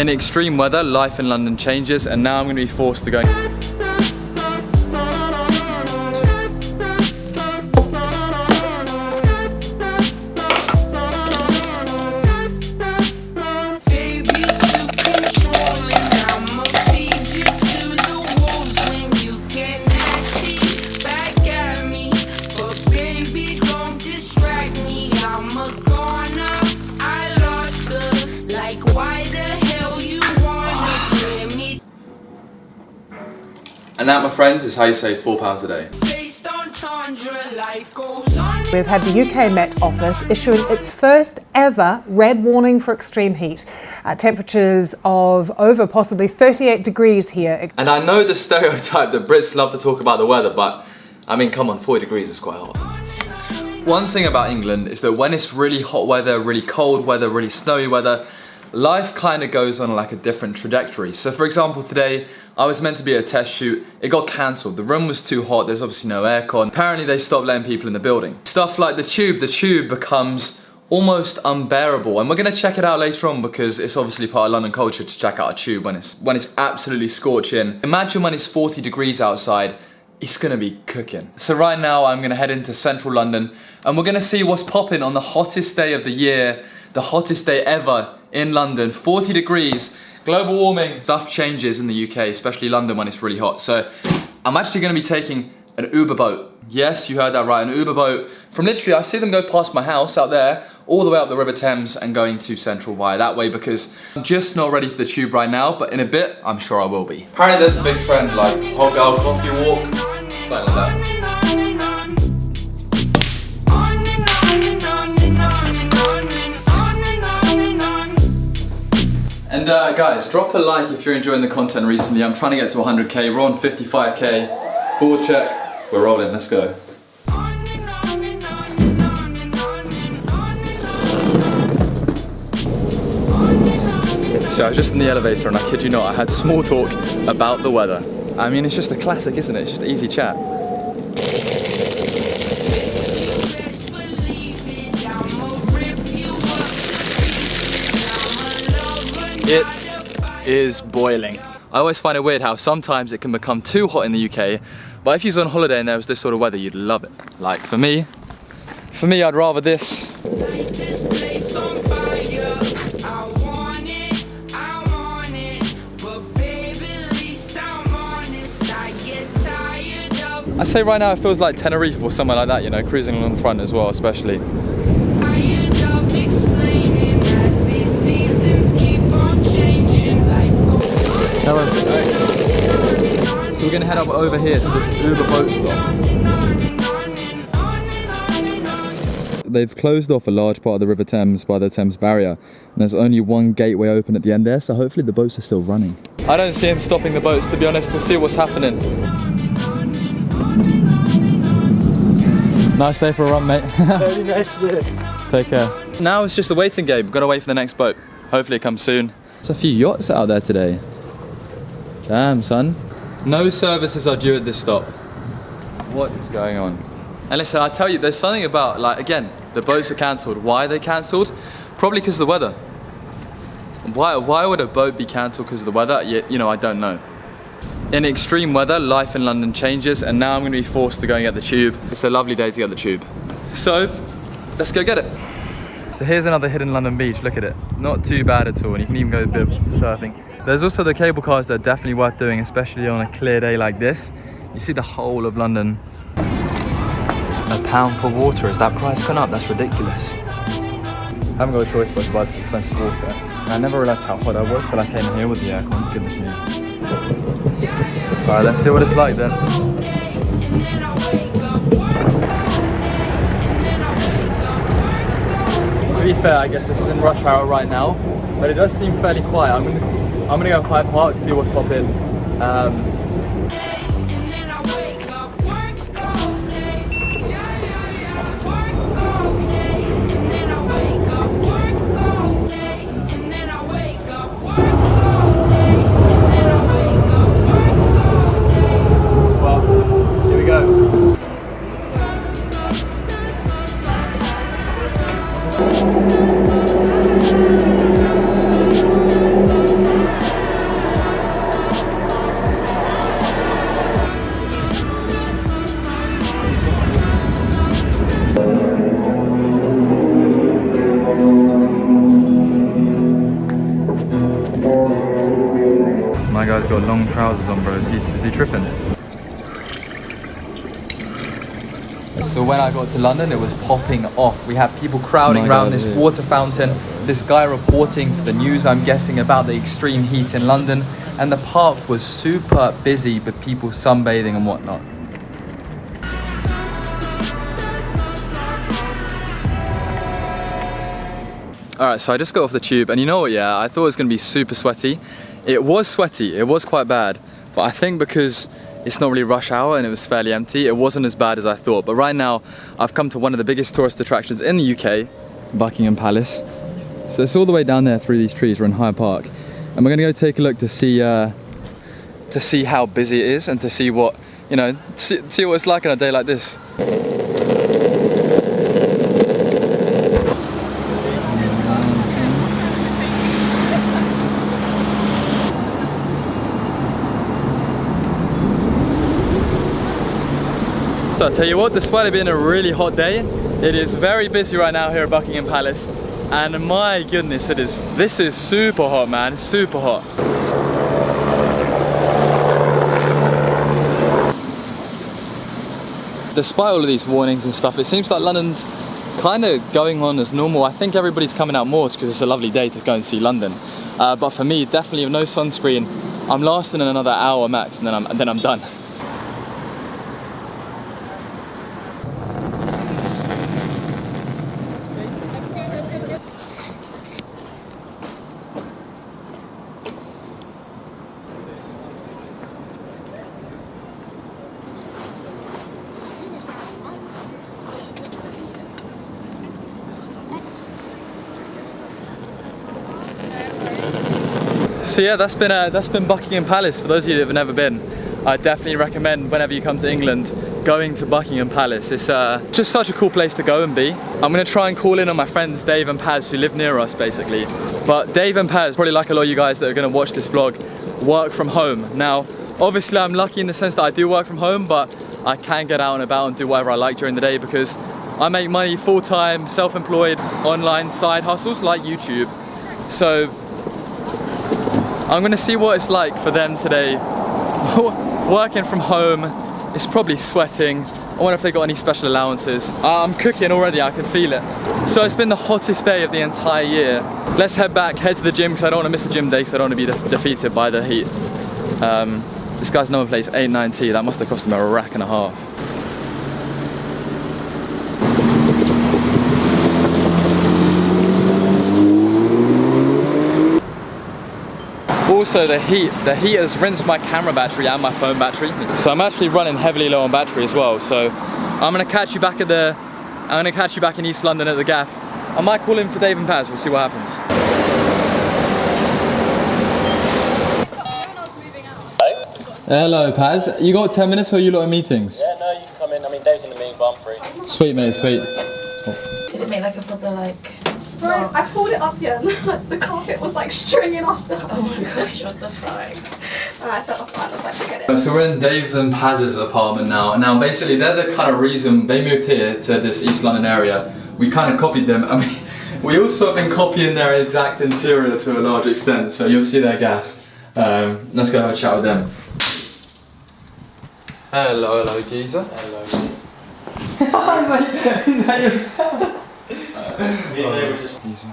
In extreme weather, life in London changes, and now I'm going to be forced to go. And that, my friends, is how you save £4 a day. We've had the UK Met Office issuing its first ever red warning for extreme heat. Temperatures of over possibly 38 degrees here. And I know the stereotype that Brits love to talk about the weather, but I mean, come on, 40 degrees is quite hot. One thing about England is that when it's really hot weather, really cold weather, really snowy weather, life kind of goes on like a different trajectory. So for example, today I was meant to be at a test shoot. It got cancelled. The room was too hot. There's obviously no aircon. Apparently they stopped letting people in the building. Stuff like the tube becomes almost unbearable. And we're gonna check it out later on because it's obviously part of London culture to check out a tube when it's absolutely scorching. Imagine when it's 40 degrees outside, it's gonna be cooking. So right now I'm gonna head into central London and we're gonna see what's popping on the hottest day of the year, the hottest day ever in London, 40 degrees, global warming. Stuff changes in the UK, especially London when it's really hot. So I'm actually gonna be taking an Uber boat. Yes, you heard that right, an Uber boat. From literally, I see them go past my house out there, all the way up the River Thames and going to Central via that way because I'm just not ready for the tube right now, but in a bit, I'm sure I will be. Apparently there's a big trend like hot girl coffee walk, something like that. And guys, drop a like if you're enjoying the content recently. I'm trying to get to 100k, we're on 55k. Board check, we're rolling, let's go. So I was just in the elevator and I kid you not, I had small talk about the weather. I mean, it's just a classic, isn't it? It's just easy chat. It is boiling. I always find it weird how sometimes it can become too hot in the UK, but if you're on holiday and there was this sort of weather, you'd love it. Like for me, I'd rather this. I say right now it feels like Tenerife or somewhere like that, you know, cruising along the front as well, especially. So we're gonna head up over here to this Uber boat stop. They've closed off a large part of the River Thames by the Thames barrier, and there's only one gateway open at the end there, so hopefully the boats are still running. I don't see him stopping the boats, to be honest. We'll see what's happening. Nice day for a run, mate. Very nice day. Take care. Now it's just a waiting game. We've got to wait for the next boat. Hopefully it comes soon. There's a few yachts out there today. Damn, son. No services are due at this stop. What is going on? And listen, I tell you, there's something about, like, again, the boats are cancelled. Why are they cancelled? Probably because of the weather. Why would a boat be cancelled because of the weather? You know, I don't know. In extreme weather, life in London changes, and now I'm going to be forced to go and get the tube. It's a lovely day to get the tube. So, let's go get it. So here's another hidden London beach, look at it. Not too bad at all, and you can even go a bit of surfing. There's also the cable cars that are definitely worth doing, especially on a clear day like this. You see the whole of London. £1 for water, has that price gone up? That's ridiculous. I haven't got a choice but to buy this expensive water. And I never realised how hot I was till I came in here with the aircon, goodness me. Alright, let's see what it's like then. To be fair, I guess this is in rush hour right now, but it does seem fairly quiet. I'm gonna go Hyde Park, see what's popping. My guy's got long trousers on, bro. Is he tripping? So when I got to London, it was popping off. We had people crowding around this water fountain, this guy reporting for the news, I'm guessing, about the extreme heat in London, and the park was super busy with people sunbathing and whatnot. Alright, so I just got off the tube, and you know what, yeah, I thought it was going to be super sweaty. It was sweaty, it was quite bad, but I think because it's not really rush hour and it was fairly empty, it wasn't as bad as I thought. But right now, I've come to one of the biggest tourist attractions in the UK, Buckingham Palace. So it's all the way down there through these trees, we're in Hyde Park. And we're going to go take a look to see how busy it is and to see what, you know, see what it's like on a day like this. So I'll tell you what, despite it being a really hot day, it is very busy right now here at Buckingham Palace. And my goodness, this is super hot, man, super hot. Despite all of these warnings and stuff, it seems like London's kind of going on as normal. I think everybody's coming out more because it's a lovely day to go and see London. But for me, definitely with no sunscreen, I'm lasting another hour max, and then I'm done. So yeah, that's been Buckingham Palace. For those of you that have never been, I definitely recommend whenever you come to England, going to Buckingham Palace. It's just such a cool place to go and be. I'm gonna try and call in on my friends Dave and Paz, who live near us basically. But Dave and Paz, probably like a lot of you guys that are gonna watch this vlog, work from home. Now, obviously I'm lucky in the sense that I do work from home, but I can get out and about and do whatever I like during the day because I make money full-time, self-employed, online side hustles like YouTube. So I'm gonna see what it's like for them today. Working from home, it's probably sweating. I wonder if they got any special allowances. I'm cooking already, I can feel it. So it's been the hottest day of the entire year. Let's head to the gym because I don't want to miss the gym day because I don't want to be defeated by the heat. This guy's number plate's 89T, that must have cost him a rack and a half. Also the heat has rinsed my camera battery and my phone battery. So I'm actually running heavily low on battery as well. So I'm gonna catch you back in East London at the gaff. I might call in for Dave and Paz, we'll see what happens. Hello Paz, you got 10 minutes or are you lot in meetings? Yeah, no, you can come in. I mean, Dave's in the meeting, but I'm free. Sweet mate, sweet. Did it make like a proper like... Bro, I pulled it up here and the carpet was like stringing off the... Oh my gosh, what the fuck? And I set off mine, I was like, forget it. So we're in Dave and Paz's apartment now. Now basically they're the kind of reason they moved here to this East London area. We kind of copied them. I mean, we also have been copying their exact interior to a large extent. So you'll see their gaff. Let's go have a chat with them. Hello geezer. Hello. Is that yourself? They were just... Easy.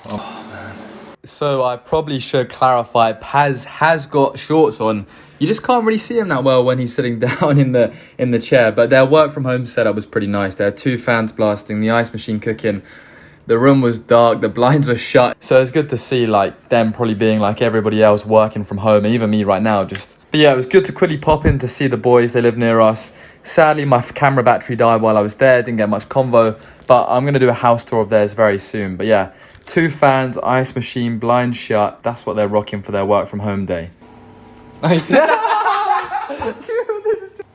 Oh man. So I probably should clarify, Paz has got shorts on. You just can't really see him that well when he's sitting down in the chair, but their work from home setup was pretty nice. They had 2 fans blasting, the ice machine cooking. The room was dark, the blinds were shut. So it's good to see like them probably being like everybody else working from home, and even me right now just... But yeah, it was good to quickly pop in to see the boys, they live near us. Sadly, my camera battery died while I was there, didn't get much convo, but I'm gonna do a house tour of theirs very soon. But yeah, 2 fans, ice machine, blinds shut, that's what they're rocking for their work from home day. My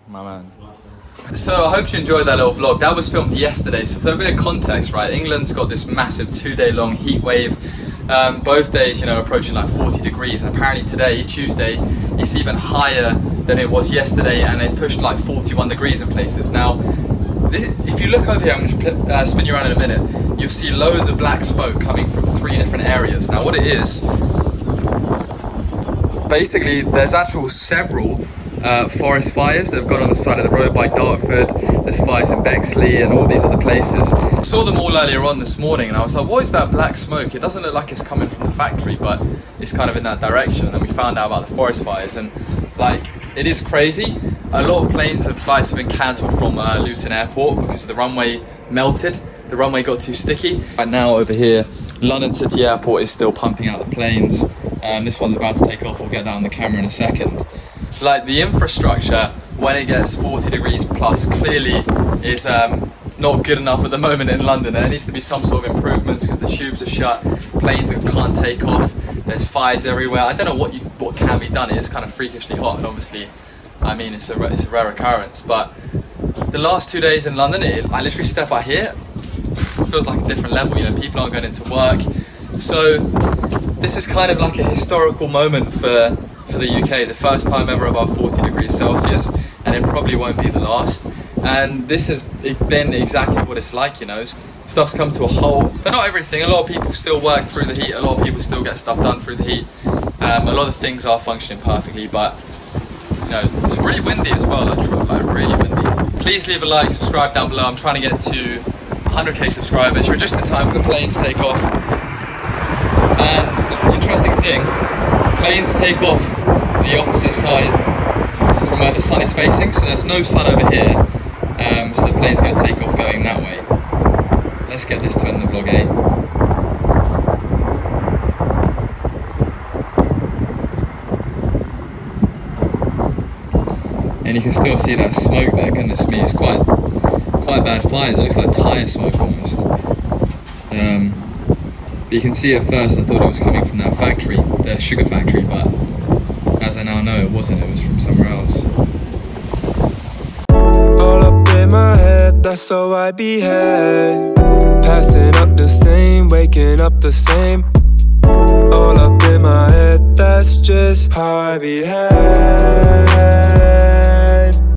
man. So I hope you enjoyed that little vlog. That was filmed yesterday, so for a bit of context, right, England's got this massive 2-day long heat wave. Both days, you know, approaching like 40 degrees. And apparently today, Tuesday, it's even higher than it was yesterday, and it pushed like 41 degrees in places. Now, if you look over here, I'm going to spin you around in a minute, you'll see loads of black smoke coming from 3 different areas. Now what it is, basically there's several forest fires that have gone on the side of the road by Dartford. There's fires in Bexley and all these other places. I saw them all earlier on this morning and I was like, what is that black smoke? It doesn't look like it's coming from the factory, but it's kind of in that direction. And then we found out about the forest fires, and like, it is crazy. A lot of planes and flights have been cancelled from Luton Airport because the runway melted. The runway got too sticky. Right now over here, London City Airport is still pumping out the planes. This one's about to take off. We'll get that on the camera in a second. Like, the infrastructure, when it gets 40 degrees plus, clearly is not good enough at the moment in London. There needs to be some sort of improvements because the tubes are shut, planes can't take off, there's fires everywhere. I don't know what can be done. It is kind of freakishly hot, and obviously, I mean, it's a rare occurrence. But the last 2 days in London, I literally step out here, it feels like a different level. You know, people aren't going into work. So this is kind of like a historical moment for the UK, the first time ever above 40 degrees Celsius, and it probably won't be the last. And this has been exactly what it's like, you know. Stuff's come to a halt, but not everything. A lot of people still work through the heat, a lot of people still get stuff done through the heat. A lot of things are functioning perfectly, but you know, it's really windy as well, like really windy. Please leave a like, subscribe down below. I'm trying to get to 100k subscribers. You're just in time for the plane to take off. And the interesting thing, planes take off the opposite side from where the sun is facing, so there's no sun over here, so the plane's going to take off going that way. Let's get this to end the vlog, eh? And you can still see that smoke there, goodness me, it's quite bad fires. It looks like tyre smoke almost. But you can see at first I thought it was coming from that factory, the sugar factory, but as I now know it wasn't, it was from somewhere else. All up in my head, that's how I behave. Passing up the same, waking up the same. All up in my head, that's just how I behave.